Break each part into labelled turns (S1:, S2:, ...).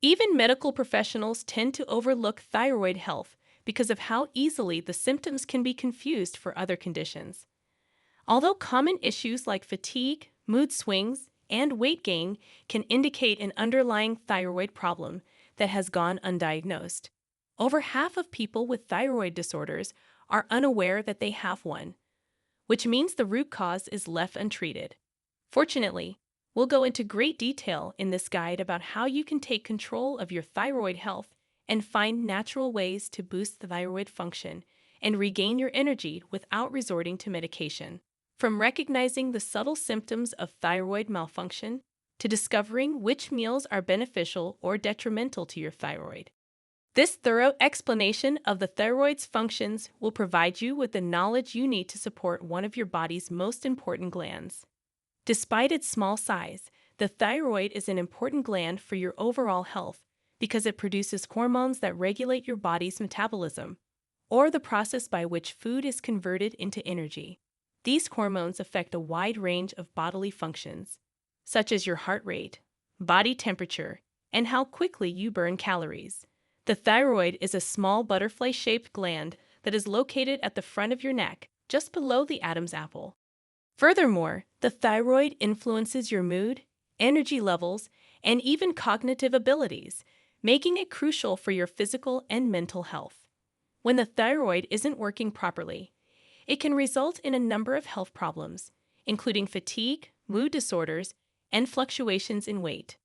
S1: Even medical professionals tend to overlook thyroid health because of how easily the symptoms can be confused for other conditions. Although common issues like fatigue, mood swings, and weight gain can indicate an underlying thyroid problem that has gone undiagnosed, over half of people with thyroid disorders are unaware that they have one, which means the root cause is left untreated. Fortunately, we'll go into great detail in this guide about how you can take control of your thyroid health and find natural ways to boost the thyroid function and regain your energy without resorting to medication. From recognizing the subtle symptoms of thyroid malfunction to discovering which meals are beneficial or detrimental to your thyroid. This thorough explanation of the thyroid's functions will provide you with the knowledge you need to support one of your body's most important glands. Despite its small size, the thyroid is an important gland for your overall health because it produces hormones that regulate your body's metabolism, or the process by which food is converted into energy. These hormones affect a wide range of bodily functions, such as your heart rate, body temperature, and how quickly you burn calories. The thyroid is a small butterfly-shaped gland that is located at the front of your neck, just below the Adam's apple. Furthermore, the thyroid influences your mood, energy levels, and even cognitive abilities, making it crucial for your physical and mental health. When the thyroid isn't working properly, it can result in a number of health problems, including fatigue, mood disorders, and fluctuations in weight.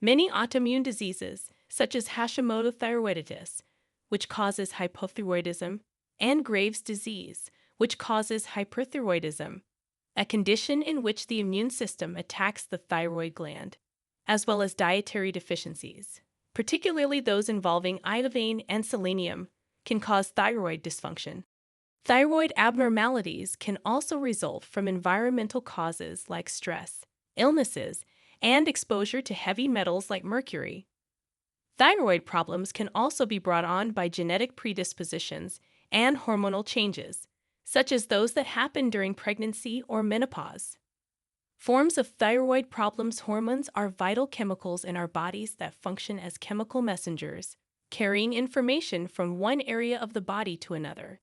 S1: Many autoimmune diseases, such as Hashimoto's thyroiditis, which causes hypothyroidism, and Graves' disease, which causes hyperthyroidism, a condition in which the immune system attacks the thyroid gland, as well as dietary deficiencies, particularly those involving iodine and selenium, can cause thyroid dysfunction. Thyroid abnormalities can also result from environmental causes like stress, illnesses, and exposure to heavy metals like mercury. Thyroid problems can also be brought on by genetic predispositions and hormonal changes, such as those that happen during pregnancy or menopause. Forms of thyroid problems. Hormones are vital chemicals in our bodies that function as chemical messengers, carrying information from one area of the body to another.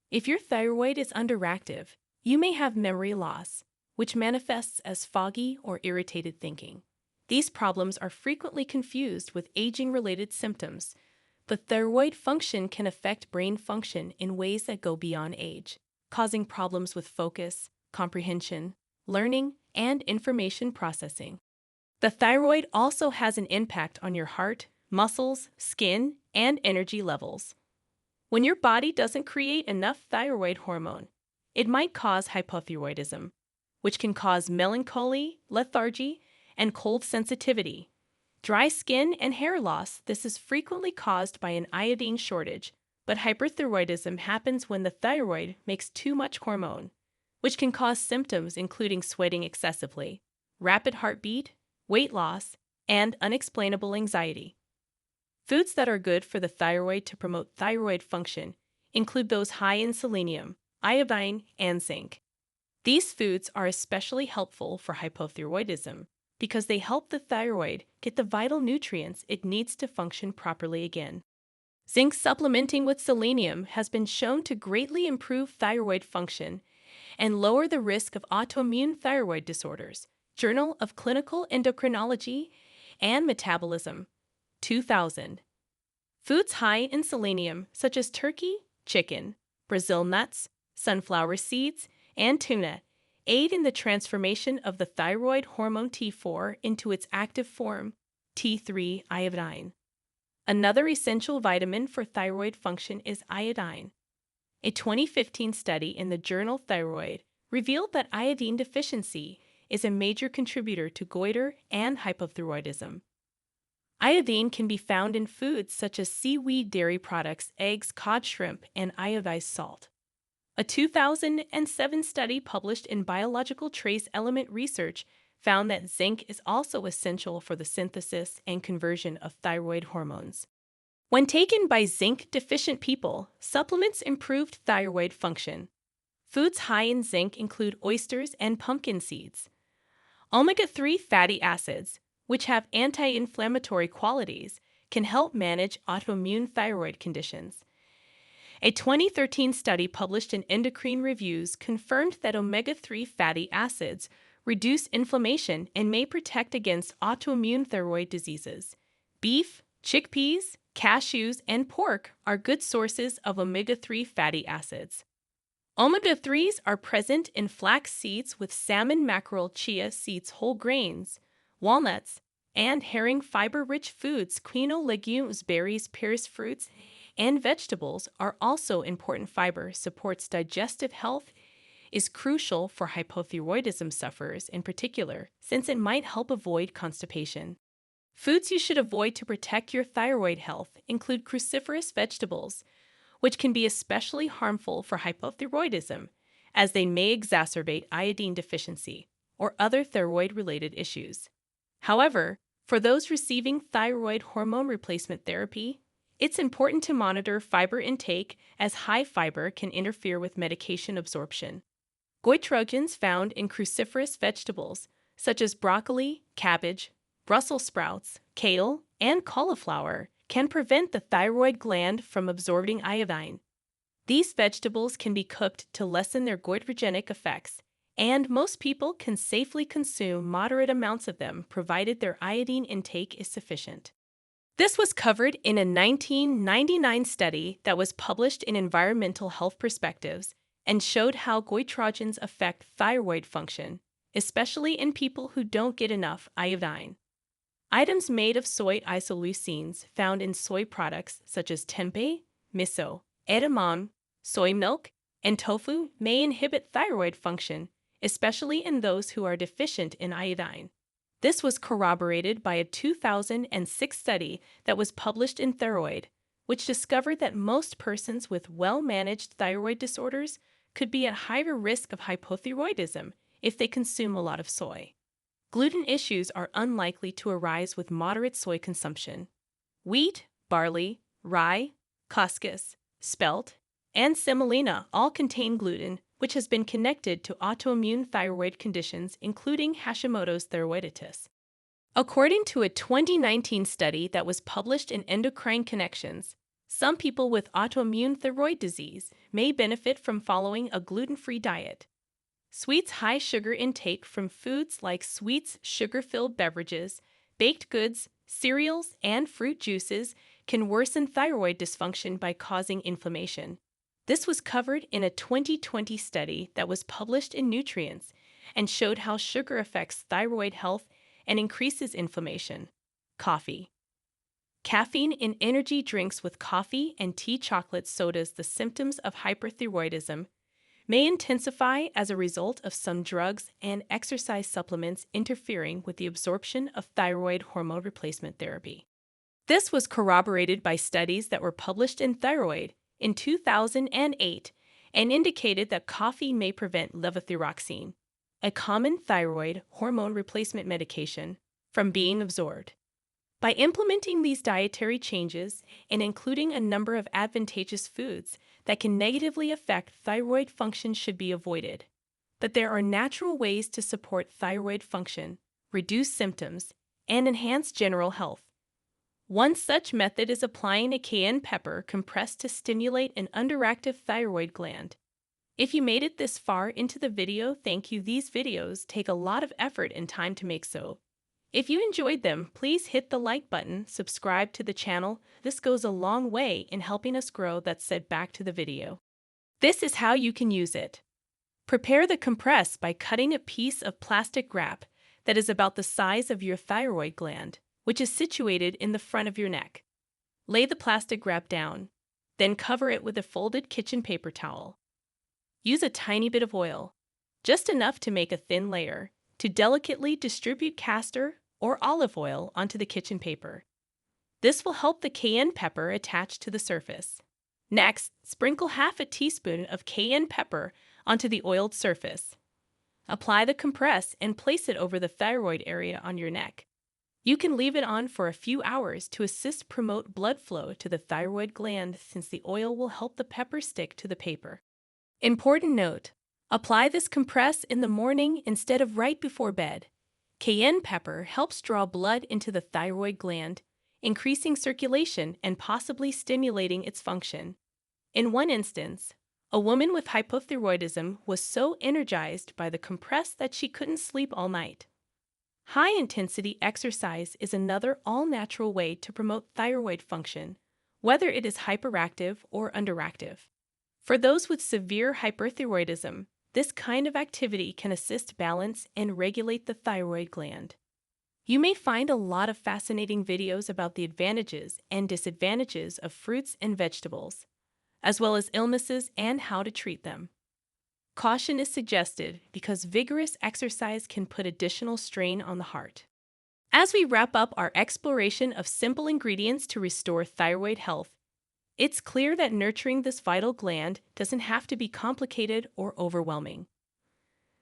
S1: If your thyroid is underactive, you may have memory loss, which manifests as foggy or irritated thinking. These problems are frequently confused with aging-related symptoms, but thyroid function can affect brain function in ways that go beyond age, causing problems with focus, comprehension, learning, and information processing. The thyroid also has an impact on your heart, muscles, skin, and energy levels. When your body doesn't create enough thyroid hormone, it might cause hypothyroidism, which can cause melancholy, lethargy, and cold sensitivity. Dry skin and hair loss. This is frequently caused by an iodine shortage, but hyperthyroidism happens when the thyroid makes too much hormone, which can cause symptoms including sweating excessively, rapid heartbeat, weight loss, and unexplainable anxiety. Foods that are good for the thyroid to promote thyroid function include those high in selenium, iodine, and zinc. These foods are especially helpful for hypothyroidism because they help the thyroid get the vital nutrients it needs to function properly again. Zinc supplementing with selenium has been shown to greatly improve thyroid function and lower the risk of autoimmune thyroid disorders. Journal of Clinical Endocrinology and Metabolism, 2000. Foods high in selenium, such as turkey, chicken, Brazil nuts, sunflower seeds, and tuna, aid in the transformation of the thyroid hormone T4 into its active form, T3 iodine. Another essential vitamin for thyroid function is iodine. A 2015 study in the journal Thyroid revealed that iodine deficiency is a major contributor to goiter and hypothyroidism. Iodine can be found in foods such as seaweed, dairy products, eggs, cod, shrimp, and iodized salt. A 2007 study published in Biological Trace Element Research found that zinc is also essential for the synthesis and conversion of thyroid hormones. When taken by zinc-deficient people, supplements improved thyroid function. Foods high in zinc include oysters and pumpkin seeds. Omega-3 fatty acids, which have anti-inflammatory qualities, can help manage autoimmune thyroid conditions. A 2013 study published in Endocrine Reviews confirmed that omega-3 fatty acids reduce inflammation and may protect against autoimmune thyroid diseases. Beef, chickpeas, cashews, and pork are good sources of omega-3 fatty acids. Omega-3s are present in flax seeds with salmon, mackerel, chia seeds, whole grains, walnuts, and herring. Fiber-rich foods, quinoa, legumes, berries, pears, fruits, and vegetables are also important. Fiber supports digestive health, is crucial for hypothyroidism sufferers in particular, since it might help avoid constipation. Foods you should avoid to protect your thyroid health include cruciferous vegetables, which can be especially harmful for hypothyroidism, as they may exacerbate iodine deficiency or other thyroid-related issues. However, for those receiving thyroid hormone replacement therapy, it's important to monitor fiber intake, as high fiber can interfere with medication absorption. Goitrogens found in cruciferous vegetables, such as broccoli, cabbage, Brussels sprouts, kale, and cauliflower, can prevent the thyroid gland from absorbing iodine. These vegetables can be cooked to lessen their goitrogenic effects, and most people can safely consume moderate amounts of them provided their iodine intake is sufficient. This was covered in a 1999 study that was published in Environmental Health Perspectives and showed how goitrogens affect thyroid function, especially in people who don't get enough iodine. Items made of soy isoleucines found in soy products such as tempeh, miso, edamame, soy milk, and tofu may inhibit thyroid function, especially in those who are deficient in iodine. This was corroborated by a 2006 study that was published in Thyroid, which discovered that most persons with well-managed thyroid disorders could be at higher risk of hypothyroidism if they consume a lot of soy. Gluten issues are unlikely to arise with moderate soy consumption. Wheat, barley, rye, couscous, spelt, and semolina all contain gluten, which has been connected to autoimmune thyroid conditions, including Hashimoto's thyroiditis. According to a 2019 study that was published in Endocrine Connections, some people with autoimmune thyroid disease may benefit from following a gluten-free diet. Sweets, high sugar intake from foods like sweets, sugar-filled beverages, baked goods, cereals, and fruit juices can worsen thyroid dysfunction by causing inflammation. This was covered in a 2020 study that was published in Nutrients and showed how sugar affects thyroid health and increases inflammation. Coffee. Caffeine in energy drinks with coffee and tea, chocolate, sodas. The symptoms of hyperthyroidism may intensify as a result of some drugs and exercise supplements interfering with the absorption of thyroid hormone replacement therapy. This was corroborated by studies that were published in Thyroid in 2008 and indicated that coffee may prevent levothyroxine, a common thyroid hormone replacement medication, from being absorbed. By implementing these dietary changes and including a number of advantageous foods that can negatively affect thyroid function should be avoided. But there are natural ways to support thyroid function, reduce symptoms, and enhance general health. One such method is applying a cayenne pepper compressed to stimulate an underactive thyroid gland. If you made it this far into the video, thank you. These videos take a lot of effort and time to make, so if you enjoyed them, please hit the like button, subscribe to the channel. This goes a long way in helping us grow. That said, back to the video. This is how you can use it. Prepare the compress by cutting a piece of plastic wrap that is about the size of your thyroid gland, which is situated in the front of your neck. Lay the plastic wrap down, then cover it with a folded kitchen paper towel. Use a tiny bit of oil, just enough to make a thin layer, to delicately distribute castor or olive oil onto the kitchen paper. This will help the cayenne pepper attach to the surface. Next, sprinkle half a teaspoon of cayenne pepper onto the oiled surface. Apply the compress and place it over the thyroid area on your neck. You can leave it on for a few hours to assist promote blood flow to the thyroid gland, since the oil will help the pepper stick to the paper. Important note: apply this compress in the morning instead of right before bed. Cayenne pepper helps draw blood into the thyroid gland, increasing circulation and possibly stimulating its function. In one instance, a woman with hypothyroidism was so energized by the compress that she couldn't sleep all night. High-intensity exercise is another all-natural way to promote thyroid function, whether it is hyperactive or underactive. For those with severe hyperthyroidism, this kind of activity can assist balance and regulate the thyroid gland. You may find a lot of fascinating videos about the advantages and disadvantages of fruits and vegetables, as well as illnesses and how to treat them. Caution is suggested because vigorous exercise can put additional strain on the heart. As we wrap up our exploration of simple ingredients to restore thyroid health, it's clear that nurturing this vital gland doesn't have to be complicated or overwhelming.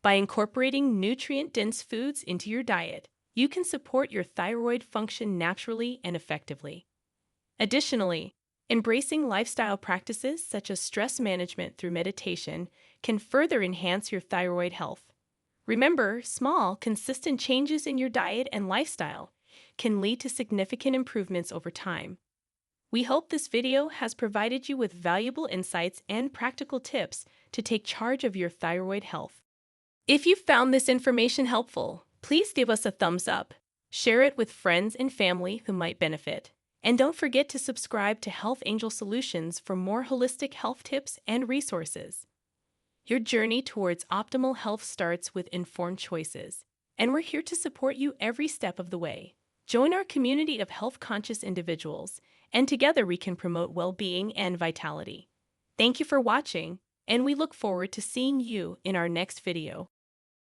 S1: By incorporating nutrient-dense foods into your diet, you can support your thyroid function naturally and effectively. Additionally, embracing lifestyle practices such as stress management through meditation can further enhance your thyroid health. Remember, small, consistent changes in your diet and lifestyle can lead to significant improvements over time. We hope this video has provided you with valuable insights and practical tips to take charge of your thyroid health. If you found this information helpful, please give us a thumbs up, share it with friends and family who might benefit, and don't forget to subscribe to Health Angel Solutions for more holistic health tips and resources. Your journey towards optimal health starts with informed choices, and we're here to support you every step of the way. Join our community of health-conscious individuals, and together we can promote well-being and vitality. Thank you for watching, and we look forward to seeing you in our next video.